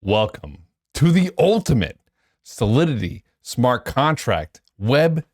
Welcome to the ultimate Solidity smart contract Web3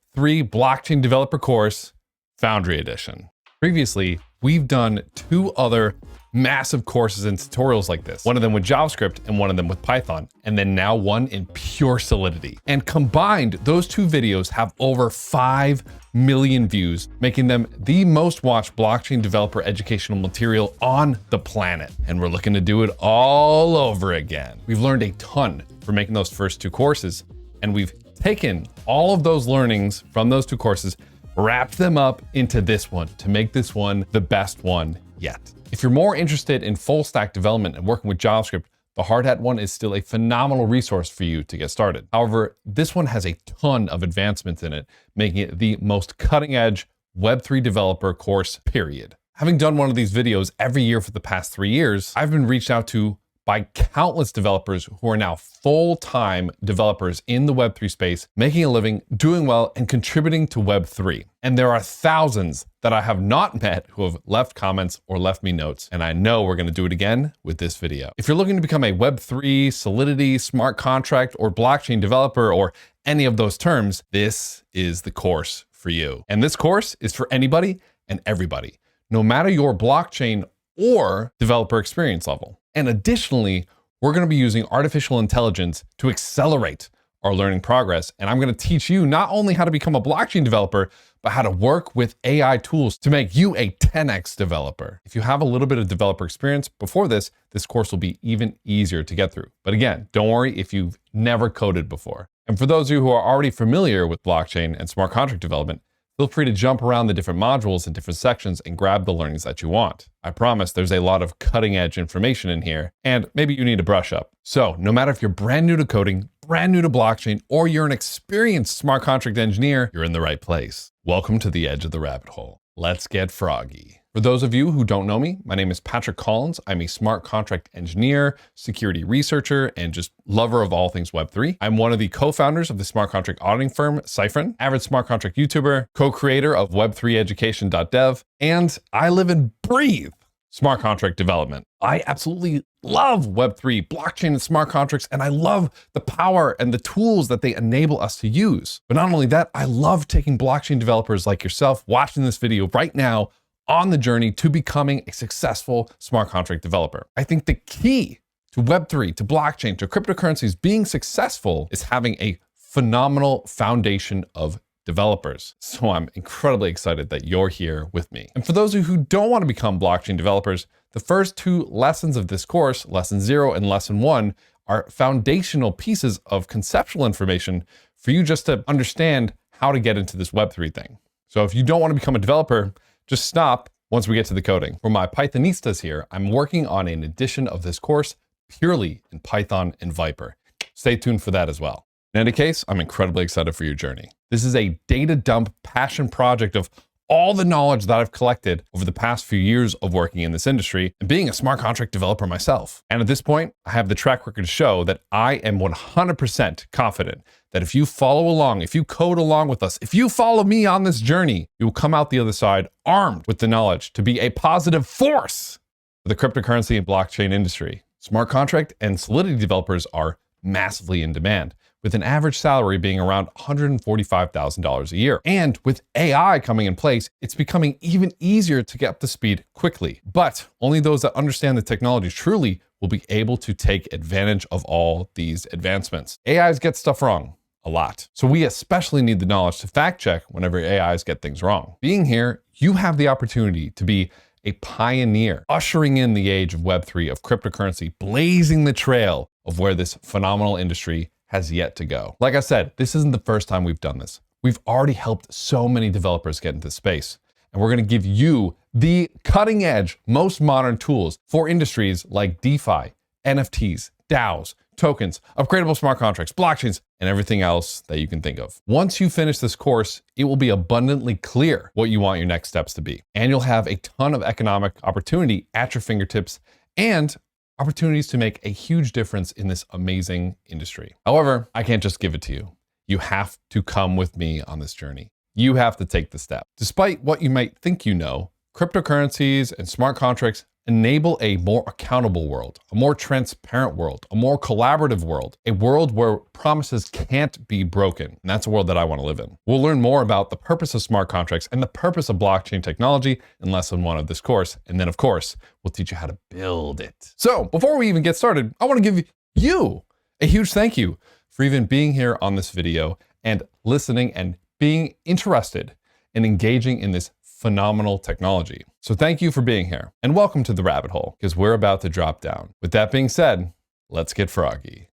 blockchain developer course, Foundry edition. Previously, we've done two other massive courses and tutorials like this, one of them with JavaScript and one of them with Python, and then now one in pure Solidity. And combined, those two videos have over 5 million views, making them the most watched blockchain developer educational material on the planet. And we're looking to do it all over again. We've learned a ton from making those first two courses, and we've taken all of those learnings from those two courses, wrapped them up into this one to make this one the best one yet. If you're more interested in full stack development and working with JavaScript, the hard hat one is still a phenomenal resource for you to get started. However, this one has a ton of advancements in it, making it the most cutting edge Web3 developer course, period. Having done one of these videos every year for the past 3 years, I've been reached out to by countless developers who are now full-time developers in the Web3 space, making a living, doing well, and contributing to Web3. And there are thousands that I have not met who have left comments or left me notes, and I know we're gonna do it again with this video. If you're looking to become a Web3, Solidity, smart contract, or blockchain developer, or any of those terms, this is the course for you. And this course is for anybody and everybody, no matter your blockchain or developer experience level. And additionally, we're gonna be using artificial intelligence to accelerate our learning progress. And I'm gonna teach you not only how to become a blockchain developer, but how to work with AI tools to make you a 10x developer. If you have a little bit of developer experience before this course will be even easier to get through. But again, don't worry if you've never coded before. And for those of you who are already familiar with blockchain and smart contract development, feel free to jump around the different modules and different sections and grab the learnings that you want. I promise there's a lot of cutting edge information in here, and maybe you need to brush up. So no matter if you're brand new to coding, brand new to blockchain, or you're an experienced smart contract engineer, you're in the right place. Welcome to the edge of the rabbit hole. Let's get froggy. For those of you who don't know me, my name is Patrick Collins. I'm a smart contract engineer, security researcher, and just lover of all things Web3. I'm one of the co-founders of the smart contract auditing firm, Cyfrin, avid smart contract YouTuber, co-creator of web3education.dev, and I live and breathe smart contract development. I absolutely love Web3, blockchain, and smart contracts, and I love the power and the tools that they enable us to use. But not only that, I love taking blockchain developers like yourself watching this video right now on the journey to becoming a successful smart contract developer. I think the key to Web3, to blockchain, to cryptocurrencies being successful is having a phenomenal foundation of developers. So I'm incredibly excited that you're here with me. And for those of you who don't want to become blockchain developers, the first two lessons of this course, lesson 0 and lesson 1, are foundational pieces of conceptual information for you just to understand how to get into this Web3 thing. So if you don't want to become a developer, just stop once we get to the coding. For my Pythonistas here, I'm working on an edition of this course purely in Python and Viper. Stay tuned for that as well. In any case, I'm incredibly excited for your journey. This is a data dump passion project of all the knowledge that I've collected over the past few years of working in this industry and being a smart contract developer myself. And at this point, I have the track record to show that I am 100% confident that if you follow along, if you code along with us, if you follow me on this journey, you will come out the other side armed with the knowledge to be a positive force for the cryptocurrency and blockchain industry. Smart contract and Solidity developers are massively in demand, with an average salary being around $145,000 a year. And with AI coming in place, it's becoming even easier to get up to speed quickly. But only those that understand the technology truly will be able to take advantage of all these advancements. AIs get stuff wrong a lot. So we especially need the knowledge to fact check whenever AIs get things wrong. Being here, you have the opportunity to be a pioneer, ushering in the age of Web3, of cryptocurrency, blazing the trail of where this phenomenal industry has yet to go. Like I said, this isn't the first time we've done this. We've already helped so many developers get into space, and we're gonna give you the cutting edge, most modern tools for industries like DeFi, NFTs, DAOs, tokens, upgradable smart contracts, blockchains, and everything else that you can think of. Once you finish this course, it will be abundantly clear what you want your next steps to be. And you'll have a ton of economic opportunity at your fingertips and opportunities to make a huge difference in this amazing industry. However, I can't just give it to you. You have to come with me on this journey. You have to take the step. Despite what you might think you know, cryptocurrencies and smart contracts enable a more accountable world, a more transparent world, a more collaborative world, a world where promises can't be broken. And that's a world that I want to live in. We'll learn more about the purpose of smart contracts and the purpose of blockchain technology in lesson 1 of this course. And then, of course, we'll teach you how to build it. So before we even get started, I want to give you a huge thank you for even being here on this video and listening and being interested in engaging in this phenomenal technology. So thank you for being here and welcome to the rabbit hole, because we're about to drop down. With that being said, let's get froggy.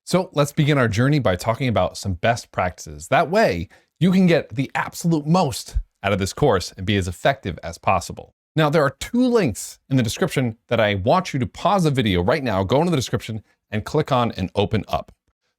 So let's begin our journey by talking about some best practices. That way you can get the absolute most out of this course and be as effective as possible. Now, there are 2 links in the description that I want you to pause the video right now, go into the description and click on and open up.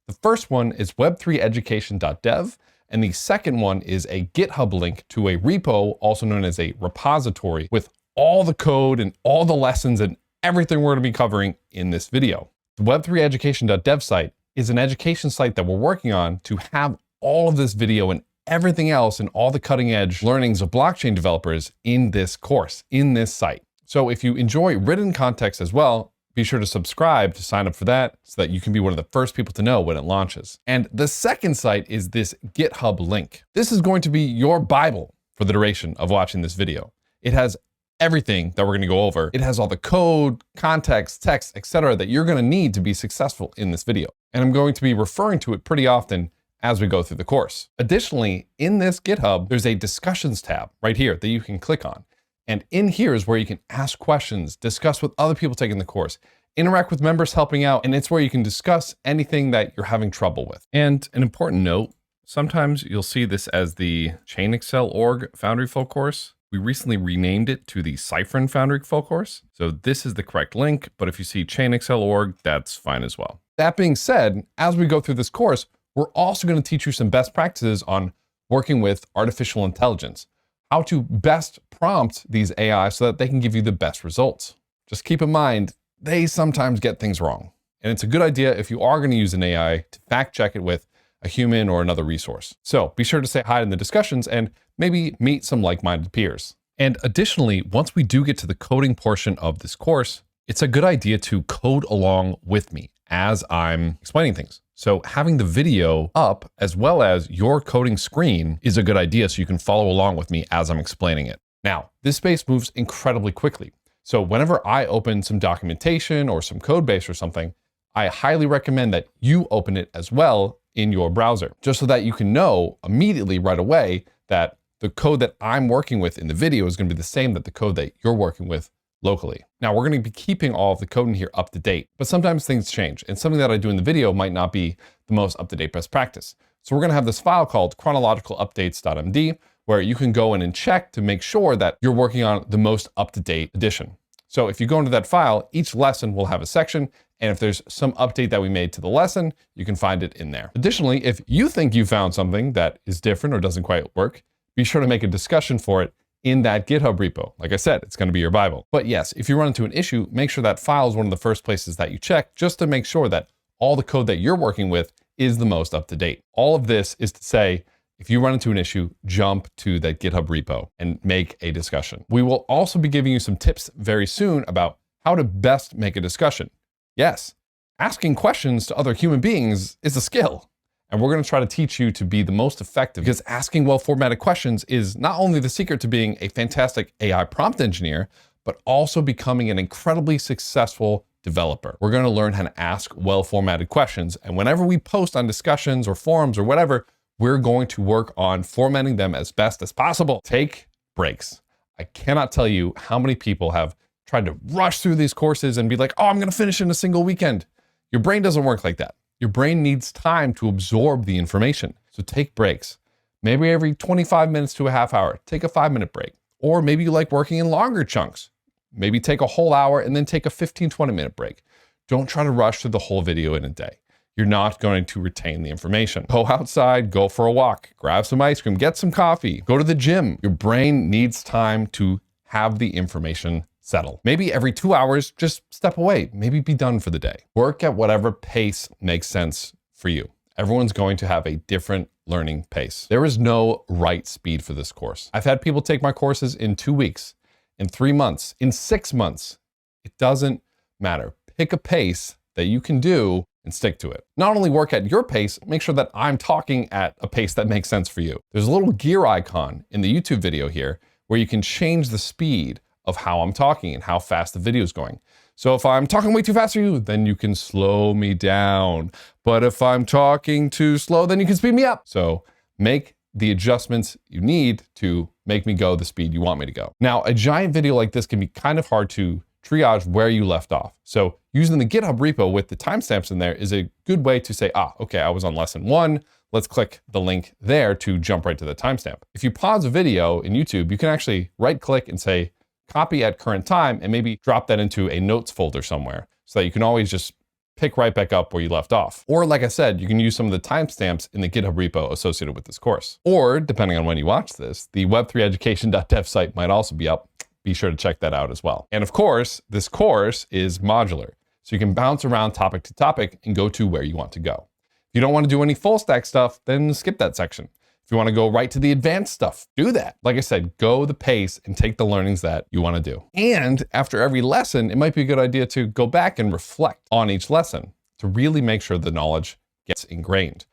The first one is web3education.dev, and the second one is a GitHub link to a repo, also known as a repository, with all the code and all the lessons and everything we're going to be covering in this video. The web3education.dev site is an education site that we're working on to have all of this video and everything else and all the cutting edge learnings of blockchain developers in this course, in this site. So if you enjoy written context as well, be sure to subscribe to sign up for that so that you can be one of the first people to know when it launches. And the second site is this GitHub link. This is going to be your Bible for the duration of watching this video. It has everything that we're going to go over. It has all the code, context, text, etc. that you're going to need to be successful in this video. And I'm going to be referring to it pretty often as we go through the course. Additionally, in this GitHub, there's a discussions tab right here that you can click on. And in here is where you can ask questions, discuss with other people taking the course, interact with members helping out, and it's where you can discuss anything that you're having trouble with. And an important note, sometimes you'll see this as the Chainlink Foundry full course. We recently renamed it to the Cyfrin Foundry full course. So this is the correct link, but if you see Chainlink, that's fine as well. That being said, as we go through this course, we're also going to teach you some best practices on working with artificial intelligence, how to best prompt these AI so that they can give you the best results. Just keep in mind, they sometimes get things wrong. And it's a good idea if you are going to use an AI to fact check it with a human or another resource. So be sure to say hi in the discussions and maybe meet some like-minded peers. And additionally, once we do get to the coding portion of this course, it's a good idea to code along with me as I'm explaining things. So having the video up as well as your coding screen is a good idea so you can follow along with me as I'm explaining it. Now, this space moves incredibly quickly. So whenever I open some documentation or some code base or something, I highly recommend that you open it as well in your browser, just so that you can know immediately right away that the code that I'm working with in the video is going to be the same that the code that you're working with locally. Now, we're going to be keeping all of the code in here up to date, but sometimes things change, and something that I do in the video might not be the most up-to-date best practice. So we're going to have this file called chronologicalupdates.md, where you can go in and check to make sure that you're working on the most up-to-date edition. So if you go into that file, each lesson will have a section, and if there's some update that we made to the lesson, you can find it in there. Additionally, if you think you found something that is different or doesn't quite work, be sure to make a discussion for it in that GitHub repo. Like I said, it's going to be your Bible. But yes, if you run into an issue, make sure that file is one of the first places that you check, just to make sure that all the code that you're working with is the most up to date. All of this is to say, if you run into an issue, jump to that GitHub repo and make a discussion. We will also be giving you some tips very soon about how to best make a discussion. Yes, asking questions to other human beings is a skill. And we're going to try to teach you to be the most effective, because asking well-formatted questions is not only the secret to being a fantastic AI prompt engineer, but also becoming an incredibly successful developer. We're going to learn how to ask well-formatted questions. And whenever we post on discussions or forums or whatever, we're going to work on formatting them as best as possible. Take breaks. I cannot tell you how many people have tried to rush through these courses and be like, oh, I'm going to finish in a single weekend. Your brain doesn't work like that. Your brain needs time to absorb the information. So take breaks. Maybe every 25 minutes to a half hour, take a 5-minute break. Or maybe you like working in longer chunks. Maybe take a whole hour and then take a 15-20-minute break. Don't try to rush through the whole video in a day. You're not going to retain the information. Go outside, go for a walk, grab some ice cream, get some coffee, go to the gym. Your brain needs time to have the information settle. Maybe every 2 hours, just step away. Maybe be done for the day. Work at whatever pace makes sense for you. Everyone's going to have a different learning pace. There is no right speed for this course. I've had people take my courses in 2 weeks, in 3 months, in 6 months. It doesn't matter. Pick a pace that you can do and stick to it. Not only work at your pace, make sure that I'm talking at a pace that makes sense for you. There's a little gear icon in the YouTube video here where you can change the speed of how I'm talking and how fast the video is going. So if I'm talking way too fast for you, then you can slow me down. But if I'm talking too slow, then you can speed me up. So make the adjustments you need to make me go the speed you want me to go. Now, a giant video like this can be kind of hard to triage where you left off. So using the GitHub repo with the timestamps in there is a good way to say, okay, I was on lesson 1. Let's click the link there to jump right to the timestamp. If you pause a video in YouTube, you can actually right click and say, copy at current time, and maybe drop that into a notes folder somewhere so that you can always just pick right back up where you left off. Or like I said, you can use some of the timestamps in the GitHub repo associated with this course. Or depending on when you watch this, the web3education.dev site might also be up. Be sure to check that out as well. And of course, this course is modular, so you can bounce around topic to topic and go to where you want to go. If you don't want to do any full stack stuff, then skip that section. If you want to go right to the advanced stuff, do that. Like I said, go the pace and take the learnings that you want to do. And after every lesson, it might be a good idea to go back and reflect on each lesson to really make sure the knowledge gets ingrained.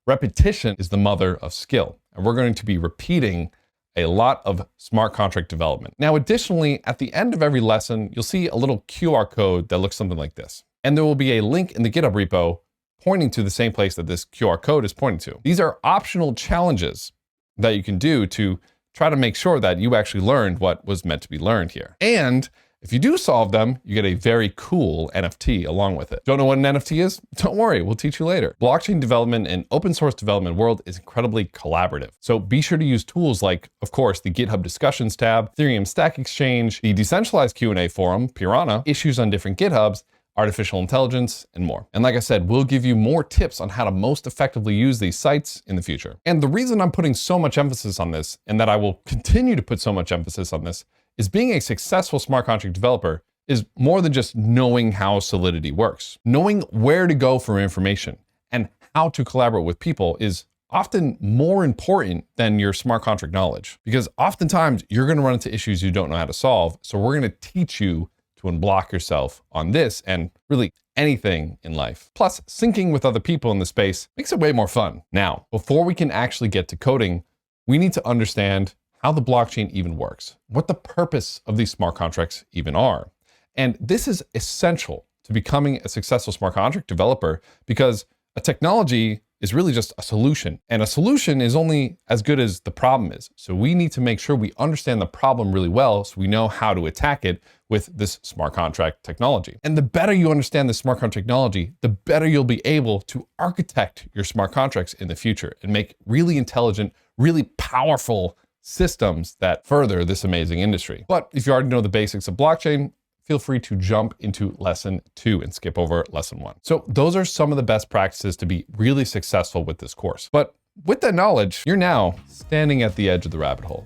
Repetition is the mother of skill, and we're going to be repeating a lot of smart contract development. Now, additionally, at the end of every lesson, you'll see a little QR code that looks something like this. And there will be a link in the GitHub repo pointing to the same place that this QR code is pointing to. These are optional challenges that you can do to try to make sure that you actually learned what was meant to be learned here. And if you do solve them, you get a very cool NFT along with it. Don't know what an NFT is? Don't worry, we'll teach you later. Blockchain development and open source development world is incredibly collaborative. So be sure to use tools like, of course, the GitHub Discussions tab, Ethereum Stack Exchange, the decentralized Q&A forum, Piranha, issues on different GitHubs, artificial intelligence, and more. And like I said, we'll give you more tips on how to most effectively use these sites in the future. And the reason I'm putting so much emphasis on this, and that I will continue to put so much emphasis on this, is being a successful smart contract developer is more than just knowing how Solidity works. Knowing where to go for information and how to collaborate with people is often more important than your smart contract knowledge, because oftentimes you're going to run into issues you don't know how to solve. So we're going to teach you to unblock yourself on this and really anything in life. Plus, syncing with other people in the space makes it way more fun. Now, before we can actually get to coding, we need to understand how the blockchain even works, what the purpose of these smart contracts even are. And this is essential to becoming a successful smart contract developer, because a technology is really just a solution, and a solution is only as good as the problem is. So we need to make sure we understand the problem really well so we know how to attack it with this smart contract technology. And the better you understand the smart contract technology, the better you'll be able to architect your smart contracts in the future and make really intelligent, really powerful systems that further this amazing industry. But if you already know the basics of blockchain, feel free to jump into lesson 2 and skip over lesson 1. So those are some of the best practices to be really successful with this course. But with that knowledge, you're now standing at the edge of the rabbit hole.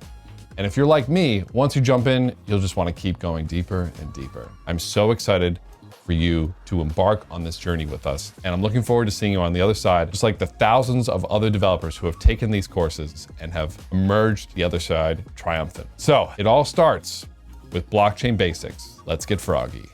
And if you're like me, once you jump in, you'll just want to keep going deeper and deeper. I'm so excited for you to embark on this journey with us. And I'm looking forward to seeing you on the other side, just like the thousands of other developers who have taken these courses and have emerged the other side triumphant. So it all starts with blockchain basics. Let's get froggy.